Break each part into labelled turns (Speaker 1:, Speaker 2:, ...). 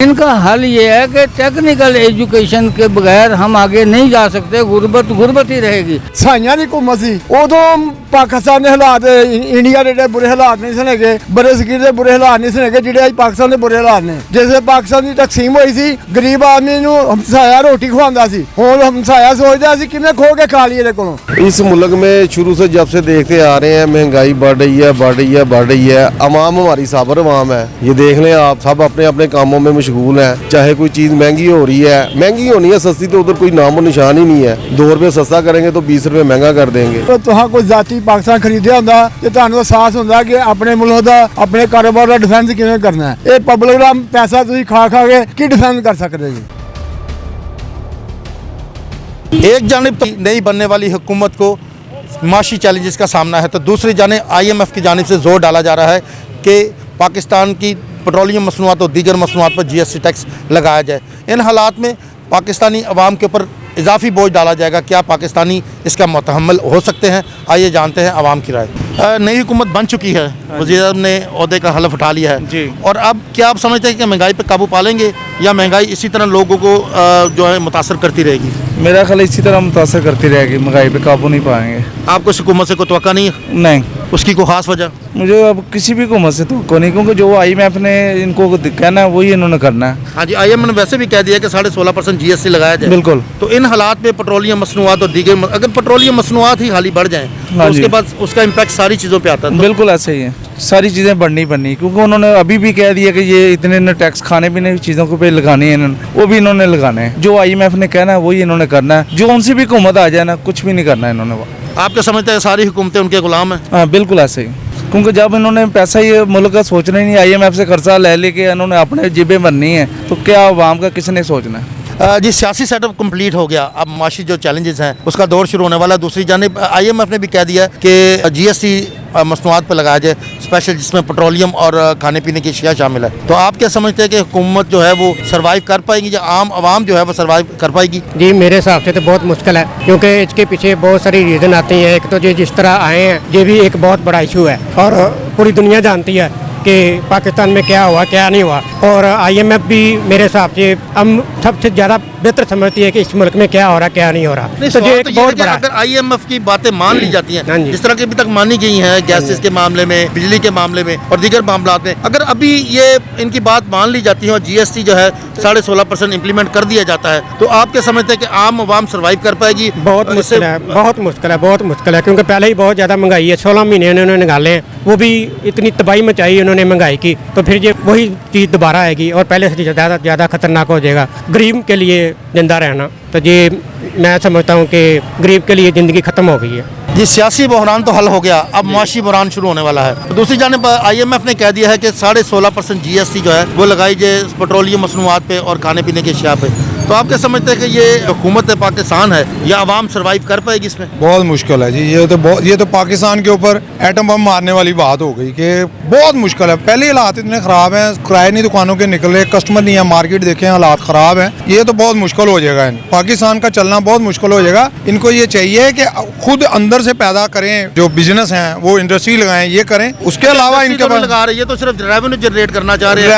Speaker 1: इनका हल ये है कि टेक्निकल एजुकेशन के बगैर हम आगे नहीं जा सकते, गुर्बत ही रहेगी।
Speaker 2: ਸਾਈਆਂ ਦੀ ਹੁਕੂਮਤ ਸੀ ਉਦੋਂ ਪਾਕਿਸਤਾਨ ਦੇ ਹਾਲਾਤ ਇੰਡੀਆ ਦੇ ਬੁਰੇ ਹਾਲਾਤ ਨਹੀਂ ਸਨ ਹੈਗੇ, ਬਰੇ ਸਗੀਰ ਦੇ ਬੁਰੇ ਹਾਲਾਤ ਨਹੀਂ ਸਨ ਹੈਗੇ ਜਿਹੜੇ ਅੱਜ ਪਾਕਿਸਤਾਨ ਦੇ ਬੁਰੇ ਹਾਲਾਤ ਨੇ। ਜਿਵੇਂ ਪਾਕਿਸਤਾਨ ਦੀ ਤਕਸੀਮ ਹੋਈ ਸੀ ਗਰੀਬ ਆਦਮੀ ਨੂੰ ਹਮਸਾਇਆ ਰੋਟੀ ਖਵਾਉਂਦਾ ਸੀ, ਹੁਣ ਹਮਸਾਇਆ ਸੋਚਦਾ ਸੀ ਕਿਵੇਂ ਖੋ ਕੇ ਖਾ ਲਈਏ ਇਹਦੇ ਕੋਲੋਂ।
Speaker 3: इस मुल्क में शुरू से जब से देखते आ रहे हैं महंगाई बढ़ रही है बढ़ रही है बढ़ रही है। अवाम हमारी साबर अवाम है, ये देख लें आप, सब अपने अपने कामों में मशगूल हैं। चाहे कोई चीज़ महंगी हो रही है, महंगी होनी है, सस्ती तो उधर कोई नामो निशान ही नहीं है। 2 रुपये सस्ता करेंगे तो 20 रुपये महंगा कर देंगे।
Speaker 2: तो तुहां कोई जाती पाकिस्तान खरीदया हुंदा ते तुहानूं एहसास हुंदा कि अपने मुल्क दा अपने कारोबार दा डिफेंस किवें करना है। ये पब्लिक दा पैसा तुसीं खा के की डिफेंस कर सकदे जी।
Speaker 4: एक जानिब तो नई बनने वाली हुकूमत को माशी चैलेंजेस का सामना है, तो दूसरी जानिब IMF की जानिब से जोर डाला जा रहा है कि पाकिस्तान की पेट्रोलियम मसनूआत और दीगर मसनूआत पर GST टैक्स लगाया जाए। इन हालात में पाकिस्तानी अवाम के ऊपर इजाफी बोझ डाला जाएगा, क्या पाकिस्तानी इसका मुतहम्मिल हो सकते हैं? आइए जानते हैं आवाम की राय। नई हुकूमत बन चुकी है, वज़ीर ने ओहदे का हलफ उठा लिया है जी, और अब क्या आप समझते हैं कि महंगाई पर काबू पा लेंगे या महंगाई इसी तरह लोगों को जो है मुतासर करती रहेगी?
Speaker 5: मेरा ख्याल इसी तरह मुतासर करती रहेगी, महंगाई पे काबू नहीं पाएंगे।
Speaker 4: आपको इस हुकूमत से कोई तवक्का नहीं है?
Speaker 5: नहीं,
Speaker 4: उसकी कोई खास वजह?
Speaker 5: मुझे अब किसी भी हुकूमत से तो नहीं, क्योंकि जो IMF ने इनको कहना है वही इन्होंने करना है।
Speaker 4: हाँ जी, IMF ने वैसे भी कह दिया कि 16.5% GST लगाया जाए।
Speaker 5: बिल्कुल।
Speaker 4: तो इन हालात में पेट्रोलियम मसनूआत और दीगर, अगर पेट्रोलियम मसनूआत ही हाली बढ़ जाएं तो उसके बाद उसका इम्पैक्ट सारी चीज़ों पे आता है।
Speaker 5: बिल्कुल ऐसे ही है, सारी चीज़ें बढ़नी क्योंकि उन्होंने अभी भी कह दिया कि ये इतने टैक्स खाने पीने की चीज़ों को पे लगाने हैं इन्होंने, वो भी इन्होंने लगाने हैं। जो IMF ने कहना है वही इन्होंने करना है, जो उनसे भी हुकूमत आ जाए ना, कुछ भी नहीं करना है इन्होंने।
Speaker 4: आप क्या समझते हैं सारी हुकूमतें उनके गुलाम हैं?
Speaker 5: हाँ बिल्कुल ऐसे ही, क्योंकि जब इन्होंने पैसा ये मुल्क का सोचना ही नहीं, IMF से कर्जा ले लेके इन्होंने अपने जेबें भरनी है, तो क्या आवाम का किसने सोचना है?
Speaker 4: जी, सियासी सेटअप कंप्लीट हो गया, अब माशी जो चैलेंजेस हैं उसका दौर शुरू होने वाला है। दूसरी जानिब IMF ने भी कह दिया कि GST मसनूआत पर लगाया जाए स्पेशल, जिसमें पेट्रोलियम और खाने पीने की अशिया शामिल है। तो आप क्या समझते हैं कि हुकूमत जो है वो सर्वाइव कर पाएगी या आम आवाम जो है वो सर्वाइव कर पाएगी?
Speaker 6: जी, मेरे हिसाब से तो बहुत मुश्किल है, क्योंकि इसके पीछे बहुत सारी रीज़न आती हैं। एक तो ये जिस तरह आए हैं ये भी एक बहुत बड़ा इशू है, और पूरी दुनिया जानती है कि पाकिस्तान में क्या हुआ क्या नहीं हुआ। और IMF भी मेरे हिसाब से हम सबसे ज़्यादा बेहतर समझती है कि इस मुल्क में क्या हो रहा क्या नहीं हो रहा।
Speaker 4: तो ये एक बहुत बड़ा, अगर IMF की बातें मान ली जाती हैं जिस तरह की अभी तक मानी गई हैं, गैसेस के मामले में, बिजली के मामले में और दीगर मामलात में, अगर अभी ये इनकी बात मान ली जाती है और GST जो है 16.5% इम्प्लीमेंट कर दिया जाता है, तो आप क्या समझते हैं कि आम आवाम सर्वाइव कर पाएगी?
Speaker 6: बहुत मुश्किल है, बहुत मुश्किल है, बहुत मुश्किल है, क्योंकि पहले ही बहुत ज़्यादा महंगाई है। 16 महीने उन्होंने निकाले हैं, वो भी इतनी तबाही मचाई उन्होंने महंगाई की, तो फिर ये वही चीज़ दोबारा आएगी और पहले से ज़्यादा खतरनाक हो जाएगा गरीब के लिए जिंदा रहना। तो ये मैं समझता हूँ कि गरीब के लिए ज़िंदगी ख़त्म हो गई है।
Speaker 4: जी, सियासी बहरान तो हल हो गया, अब माशी बहरान शुरू होने वाला है। दूसरी जानिब IMF ने कह दिया है कि 16.5% GST जो है वो लगाई जाए पेट्रोलियम मसनूआत पे और खाने पीने की अशिया पे। तो आप क्या समझते हैं कि ये हुकूमत पाकिस्तान है या आवाम सर्वाइव कर पाएगी इसमें?
Speaker 7: बहुत मुश्किल है जी, ये तो पाकिस्तान के ऊपर एटम बम मारने वाली बात हो गई कि बहुत मुश्किल है। पहले हालात इतने ख़राब हैं, किराए नहीं दुकानों के निकले, कस्टमर नहीं है, मार्केट देखें हालात ख़राब हैं, ये तो बहुत मुश्किल हो जाएगा। पाकिस्तान का चलना बहुत मुश्किल हो जाएगा। इनको ये चाहिए कि खुद अंदर से पैदा करें, जो बिजनेस हैं वो इंडस्ट्री लगाएं, ये करें। उसके अलावा इनके पास
Speaker 4: लगा रहे हैं, ये तो सिर्फ रेवेन्यू जनरेट करना चाह रहे हैं,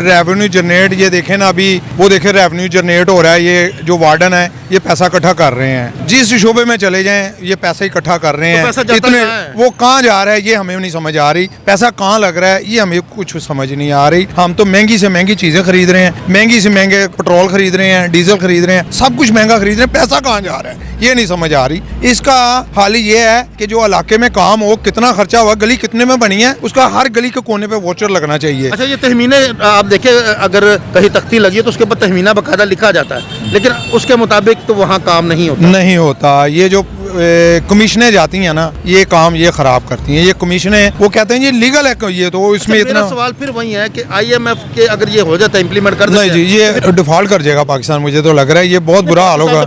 Speaker 7: रेवेन्यू जनरेट। ये देखें ना, अभी वो देखे रेवेन्यू जनरेट हो रहा है, ये जो वार्डन है ये पैसा इकट्ठा कर रहे हैं, जिस शोबे में चले जाएं ये पैसा इकट्ठा कर रहे हैं।
Speaker 4: तो
Speaker 7: इतने वो कहाँ जा रहा है ये हमें नहीं समझ आ रही, पैसा कहाँ लग रहा है ये हमें कुछ समझ नहीं आ रही। हम तो महंगी से महंगी चीजें खरीद रहे हैं, महंगी से महंगे पेट्रोल खरीद रहे हैं, डीजल खरीद रहे हैं, सब कुछ महंगा खरीद रहे हैं, पैसा कहाँ जा रहा है ये नहीं समझ आ रही। इसका हाल ये है कि जो इलाके में काम हो, कितना खर्चा हुआ, गली कितने में बनी है, उसका हर गली के कोने पे वोचर लगना चाहिए।
Speaker 4: अच्छा, ये तहमीने आप देखें, अगर कहीं तख्ती लगी है तो उसके ऊपर तहमीना बाकायदा लिखा जाता है, लेकिन उसके मुताबिक तो वहाँ काम नहीं होता।
Speaker 7: ये जो कमीशनें जाती हैं ना, ये काम ये खराब करती हैं। ये कमीशनें वो कहते हैं ये लीगल है, ये तो इसमें इतना
Speaker 4: सवाल फिर वही है कि IMF के अगर ये हो जाता है इम्प्लीमेंट कर
Speaker 7: नहीं जी, ये डिफॉल्ट कर जाएगा पाकिस्तान, मुझे तो लग रहा है ये बहुत बुरा हाल होगा।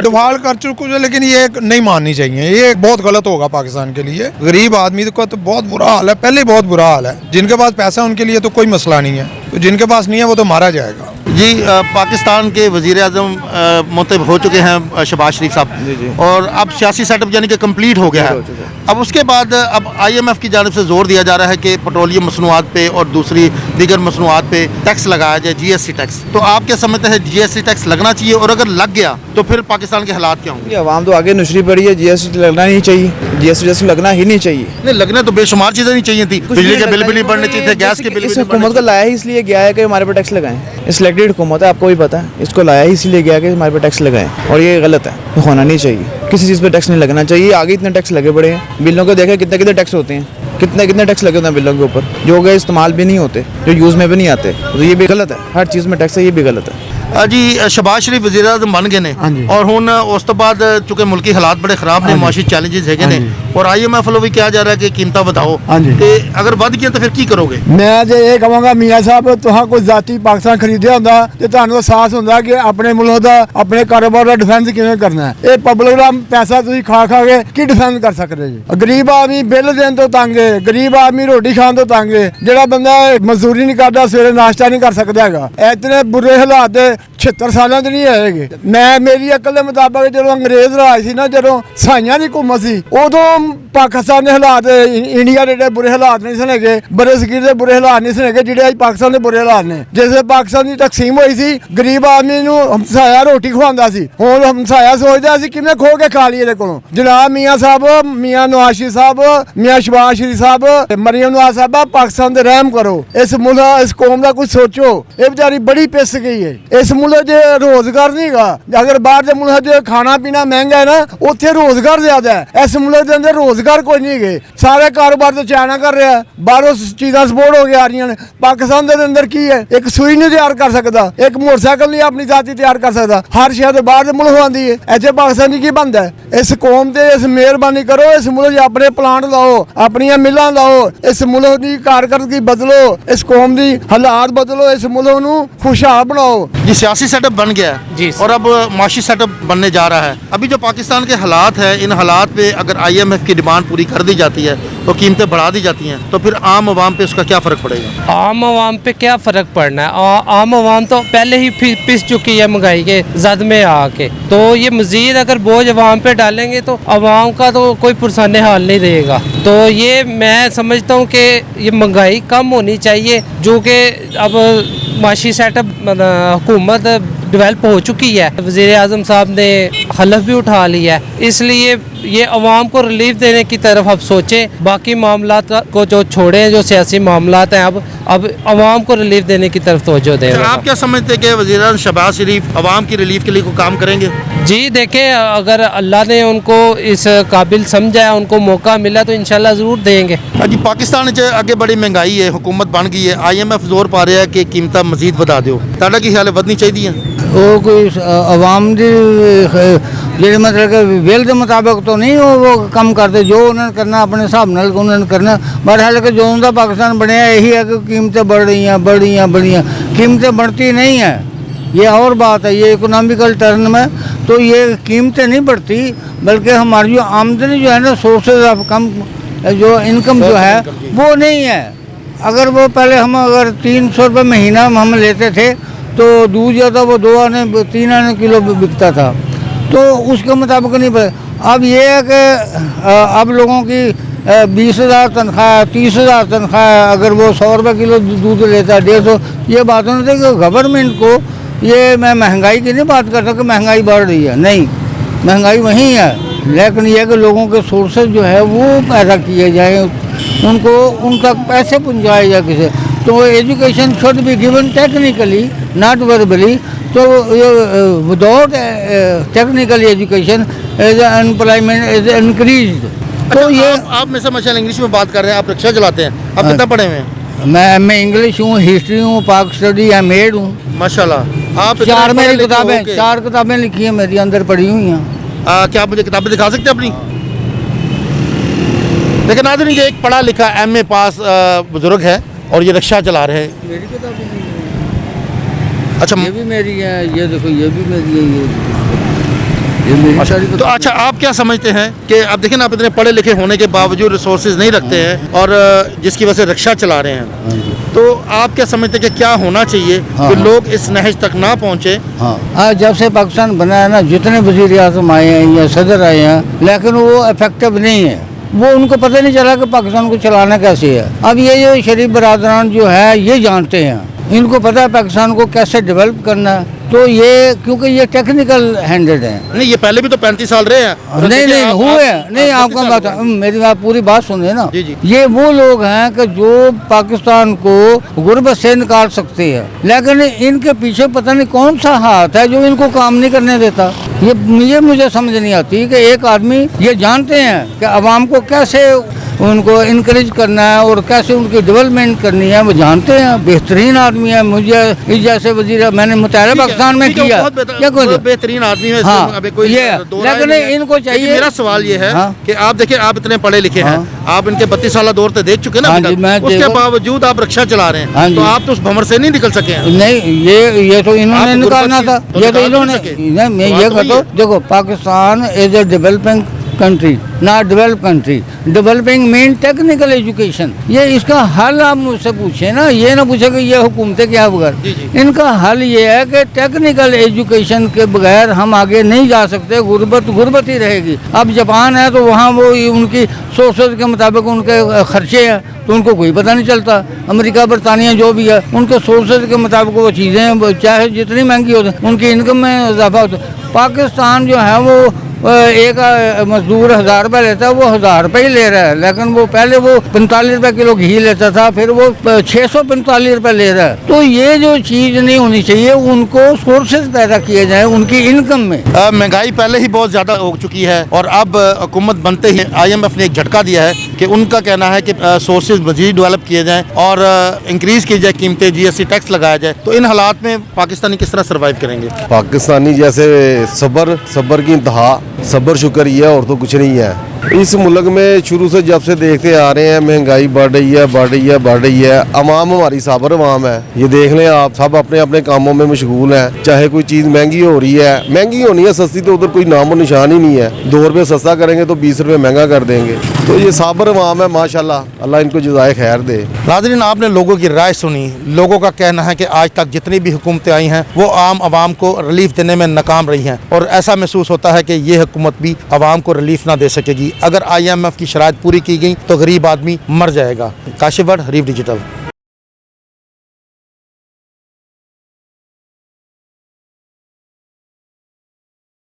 Speaker 7: डिफॉल्ट कर चुके हैं, लेकिन ये नहीं माननी चाहिए, ये बहुत गलत होगा पाकिस्तान के लिए। गरीब आदमी का तो बहुत बुरा हाल है, पहले बहुत बुरा हाल है। जिनके पास पैसा है उनके लिए तो कोई मसला नहीं है, तो जिनके पास नहीं है वो तो मारा जाएगा।
Speaker 4: जी, पाकिस्तान के वज़ीर-ए-आज़म मुंतखब हो चुके हैं शहबाज शरीफ साहब, और अब सियासी सेटअप यानी कि कंप्लीट हो गया है। अब उसके बाद अब IMF की जानिब से जोर दिया जा रहा है कि पेट्रोलियम मसनूआत पे और दूसरी दीगर मसनूआत पे टैक्स लगाया जाए, GST टैक्स। तो आप क्या समझते हैं GST टैक्स लगना चाहिए, और अगर लग गया तो फिर पाकिस्तान के हालात क्या होंगे?
Speaker 8: आवाम तो आगे नुशरी पड़ी है, GST लगना नहीं चाहिए, GST लगना ही नहीं चाहिए।
Speaker 4: नहीं, लगना तो बेशुमार चीज़ें नहीं चाहिए थी, बिजली के बिल भी नहीं बढ़ने चाहिए थे, गैस के बिल भी
Speaker 8: इस
Speaker 4: नहीं
Speaker 8: हुकूमत को लाया ही इसलिए गया है कि हमारे पर टैक्स लगाएं। सिलेक्टेड हुकूमत है, आपको भी पता है, इसको लाया ही इसलिए गया कि हमारे पर टैक्स लगाएं, और ये गलत है, ये होना नहीं चाहिए। किसी चीज़ पर टैक्स नहीं लगना चाहिए। आगे इतने टैक्स लगे पड़े हैं, बिलों को देखें कितने कितने टैक्स होते हैं, कितने टैक्स लगे होते हैं बिलों के ऊपर, जो कि इस्तेमाल भी नहीं होते, जो यूज़ में भी नहीं आते। तो ये भी गलत है, हर चीज़ में टैक्स है, ये भी गलत है।
Speaker 4: जी शहबाज शरीफ वज़ीर आज़म बन गए ने, और हुण उस तो बाद चूंकि मुल्की हालात बड़े खराब ने, मुआशी चैलेंजेस है ने, और IMF वालों भी कहा जा रहा है कि कीमत बढ़ाओ, ते अगर बढ़ गया तो फिर की करोगे?
Speaker 2: मैं जे ये कहांगा मियाँ साहब, तुहां कोई जाती पाकिस्तान खरीदिया हुंदा ते तुहानू एहसास हुंदा कि अपने मुल्क दा, अपने कारोबार दा डिफेंस किवें करना है। ये पब्लिक दा पैसा तुसीं खा के की डिफेंस कर सकदे जी? गरीब आदमी बिल देण तो तंग है, गरीब आदमी रोटी खाण तो तंग है, जेड़ा बंदा मजदूरी नहीं करदा, सवेरे नाश्ता नहीं कर सकदा हैगा। इतने बुरे हालात 76 साल नहीं आएगे। मैं मेरी अकल के मुताबिक जो अंग्रेज राज सी ना, जो साइयां की हुकूमत सी, उदों पाकिस्तान के हालात, इंडिया के बुरे हालात नहीं सन है, बड़े सगीर के बुरे हालात नहीं सन है, जेडे अज पाकिस्तान के बुरे हालात ने। जैसे पाकिस्तान की तकसीम हुई सी, गरीब आदमी नूं हमसाया रोटी खवांदा सी, हुण हमसाया सोचदा सी किवें खो के खा लीए कोलों। जनाब मियाँ साहब, मियाँ नवाज शरीफ साहब, मियाँ शहबाज शरीफ साहब, मरियम नवाज साहब, पाकिस्तान ते रहम करो, इस मुल्क इस कौम का कुछ सोचो। ये बेचारी बड़ी पिस गई है। इस मुल्क जे रोजगार नहीं गा, अगर बाहर के मुल्क च खाना पीना महंगा है ना, उत्थे रोजगार ज्यादा है। इस मुल्क के अंदर रोजगार कोई नहीं गए, सारे कारोबार तो चाइना कर रहा है, बाहरों चीज़ां सपोर्ट हो के आ रही हैं। पाकिस्तान के अंदर की है, एक सुई नहीं तैयार कर सकता, एक मोटरसाइकिल नहीं अपनी जाति तैयार कर सकता, हर शहर बाहर के मुल्क आती है। इतने पाकिस्तान की बनता है? इस कौम से इस मेहरबानी करो, इस मुल्क अपने प्लांट लाओ, अपन मिलां लाओ, इस मुल्क की कारकर्दगी बदलो, इस कौम की हालात बदलो, इस मुल्क नूं खुशहाल बनाओ।
Speaker 4: जी सियासी सेटअप बन गया है
Speaker 6: जी,
Speaker 4: और अब माशी सेटअप बनने जा रहा है। अभी जो पाकिस्तान के हालात है, इन हालात पे अगर IMF की डिमांड पूरी कर दी जाती है, तो कीमतें बढ़ा दी जाती हैं, तो फिर आम आवाम पे उसका क्या फ़र्क पड़ेगा?
Speaker 9: आम आवाम पे क्या फ़र्क पड़ना है? आम आवाम तो पहले ही पिस चुकी है महंगाई के जद में आके, तो ये मज़ीद अगर बोझ आवाम पे डालेंगे तो आवाम का तो कोई पुरसाने हाल नहीं रहेगा। तो ये मैं समझता हूँ कि ये महंगाई कम होनी चाहिए, जो कि अब माशी सेटअप हुकूमत डेवलप हो चुकी है, वज़ीर आज़म साहब ने हलफ भी उठा लिया है, इसलिए ये अवाम को रिलीफ देने की तरफ अब सोचें, बाकी मामलात को जो छोड़ें, जो सियासी मामलात हैं, अब अवाम को रिलीफ देने की तरफ तवज्जो दें।
Speaker 4: आप क्या समझते हैं कि वज़ीर आज़म शहबाज शरीफ अवाम की रिलीफ के लिए कोई काम करेंगे?
Speaker 9: जी देखें, अगर अल्लाह ने उनको इस काबिल समझा, उनको मौका मिला तो इंशाल्लाह ज़रूर देंगे।
Speaker 4: जी पाकिस्तान च अगे बड़ी महंगाई है, हुकूमत बन गई है, IMF जोर पा रहा है कि कीमत मजीद बढ़ा दो, तुहाडा की ख्याल है बढ़नी चाहिए?
Speaker 1: वो कोई आवाम दी जेह्ड़े मतलब कि बिल के मुताबिक तो नहीं वो कम करते, जो उन्होंने करना अपने हिसाब नाल उन्होंने करना। बट हाल कि जो उनका पाकिस्तान बनया यही है कि कीमतें बढ़ रही हैं, बढ़ रही हैं, बढ़ रही हैं, कीमतें बढ़ती नहीं हैं। ये और बात है, ये इकोनॉमिकल टर्म में तो ये कीमतें नहीं बढ़ती, बल्कि हमारी जो आमदनी जो है ना, सोर्सेज ऑफ कम जो इनकम जो है वो नहीं है। अगर वो पहले हम अगर 300 रुपये महीना हम लेते थे, तो दूध जो था वो 2 आने 3 आने किलो बिकता था, तो उसके मुताबिक नहीं पड़े। अब ये है कि अब लोगों की 20,000 तनख्वाह, 30,000 तनख्वाह, अगर वो 100 रुपये किलो दूध लेता है, 150, ये बात होनी चाहिए कि गवर्नमेंट को, ये मैं महंगाई की नहीं बात करता कि महंगाई बढ़ रही है, नहीं, महंगाई वहीं है, लेकिन यह कि लोगों के सोर्सेज जो है वो पैदा किए जाए, उनको उन तक पैसे पहुँचाए जाए किसे। तो education should be given technically, not verbally. तो without technical education as employment is increase. तो ये
Speaker 4: आप में से माशाल्लाह इंग्लिश में बात कर रहे हैं, आप रिक्शा चलाते हैं, आप कितना पढ़े हुए हैं?
Speaker 1: मैं इंग्लिश हूँ, हिस्ट्री हूँ, पाक स्टडी एम.एड हूँ।
Speaker 4: माशाल्लाह, आप
Speaker 1: चार मेरी किताबें, 4 किताबें लिखी हैं मेरी, अंदर पढ़ी हुई हैं।
Speaker 4: क्या आप मुझे किताबें दिखा सकते हैं अपनी? लेकिन नाज़रीन, ये एक पढ़ा लिखा MA पास बुजुर्ग है और ये रिक्शा चला रहे हैं।
Speaker 1: मेरी किताबें
Speaker 4: अच्छा,
Speaker 1: ये भी मेरी है, ये देखो ये भी मेरी है, ये मेरी सारी।
Speaker 4: तो अच्छा, आप क्या समझते हैं कि अब देखिए ना, आप इतने पढ़े लिखे होने के बावजूद रिसोर्सेज नहीं रखते हैं और जिसकी वजह से रिक्शा चला रहे हैं, तो आप क्या समझते हैं कि क्या होना चाहिए कि लोग इस नहज तक ना पहुँचे?
Speaker 1: हाँ, जब से पाकिस्तान बना है ना, जितने वज़ीर आज़म आए हैं या सदर आए हैं, लेकिन वो इफेक्टिव नहीं है। वो उनको पता नहीं चला कि पाकिस्तान को चलाना कैसे है। अब ये जो शरीफ बरादरान जो है ये जानते हैं, इनको पता है पाकिस्तान को कैसे डेवलप करना है, तो ये क्योंकि ये टेक्निकल हैंडेड है।
Speaker 4: नहीं, ये पहले भी तो 35 साल रहे हैं।
Speaker 1: नहीं हुए नहीं, आपको बात मेरी बात पूरी बात सुनिए ना।
Speaker 4: जी जी।
Speaker 1: ये वो लोग हैं कि जो पाकिस्तान को गुर्बत से निकाल सकते हैं, लेकिन इनके पीछे पता नहीं कौन सा हाथ है जो इनको काम नहीं करने देता। ये मुझे समझ नहीं आती कि एक आदमी ये जानते हैं कि अवाम को कैसे उनको इनकरेज करना है और कैसे उनकी डेवलपमेंट करनी है, वो जानते हैं। बेहतरीन आदमी है, मुझे इस जैसे वजीर मैंने मुताहिरा पाकिस्तान में किया,
Speaker 4: बहुत बेहतरीन आदमी है।
Speaker 1: हाँ,
Speaker 4: अभी कोई
Speaker 1: ये लेकिन इनको चाहिए।
Speaker 4: मेरा सवाल ये है कि आप देखिए, आप इतने पढ़े लिखे हैं, आप इनके 32 साल दौर तो देख चुके ना, उसके बावजूद आप रक्षा चला रहे हैं, तो आप तो उस भंवर से नहीं निकल सके हैं।
Speaker 1: नहीं, ये तो इन्होंने निकालना था, ये तो इन्होंने। मैं ये कहता हूँ, देखो Pakistan is a developing country, not develop country. Developing mean technical education. ये इसका हल आप मुझसे पूछे ना, ये ना पूछे कि ये हुकूमतें क्या बगैर। इनका हल ये है कि टेक्निकल एजुकेशन के बगैर हम आगे नहीं जा सकते, गुर्बत ही रहेगी। अब जापान है तो वहाँ वो उनकी सोर्सेज के मुताबिक उनके खर्चे हैं, तो उनको कोई पता नहीं चलता। अमेरिका बरतानिया जो भी है, उनके सोर्सेज के मुताबिक वो चीज़ें चाहे जितनी महंगी होती उनकी इनकम में इजाफा होता है। पाकिस्तान जो है वो एक मजदूर 1000 रुपये लेता है, वो 1000 रुपये ही ले रहा है, लेकिन वो पहले वो 45 रुपये किलो घी लेता था, फिर वो 645 रुपये ले रहा है। तो ये जो चीज़ नहीं होनी चाहिए, उनको सोर्सेज पैदा किए जाए उनकी इनकम में।
Speaker 4: महंगाई पहले ही बहुत ज़्यादा हो चुकी है और अब हुकूमत बनते ही IMF ने एक झटका दिया है कि उनका कहना है कि सोर्सेज मजीद डेवलप किए जाएँ और इंक्रीज़ की जाए कीमतें, GST टैक्स लगाया जाए। तो इन हालात में पाकिस्तानी किस तरह सर्वाइव करेंगे?
Speaker 3: पाकिस्तानी जैसे सब्र की इंतहा, सब्र शुक्र ही है और तो कुछ नहीं है। इस मुल्क में शुरू से जब से देखते आ रहे हैं महंगाई बढ़ रही है। अवाम हमारी साबर अवाम है, ये देख लें आप, सब अपने अपने कामों में मशगूल हैं। चाहे कोई चीज़ महंगी हो रही है, महंगी होनी है, सस्ती तो उधर कोई नामो निशान ही नहीं है। 2 रुपये सस्ता करेंगे तो 20 रुपये महंगा कर देंगे। तो ये साबर अवाम है, माशाल्लाह, अल्लाह इनको जज़ाए खैर दे।
Speaker 4: नाज़रीन, आपने लोगों की राय सुनी। लोगों का कहना है कि आज तक जितनी भी हुकूमतें आई हैं वो आम आवाम को रिलीफ देने में नाकाम रही हैं और ऐसा महसूस होता है कि ये हुकूमत भी आवाम को रिलीफ ना दे सकेगी। अगर IMF की शराइत पूरी की गई तो गरीब आदमी मर जाएगा। काशिफ भट्ट, हरीफ डिजिटल।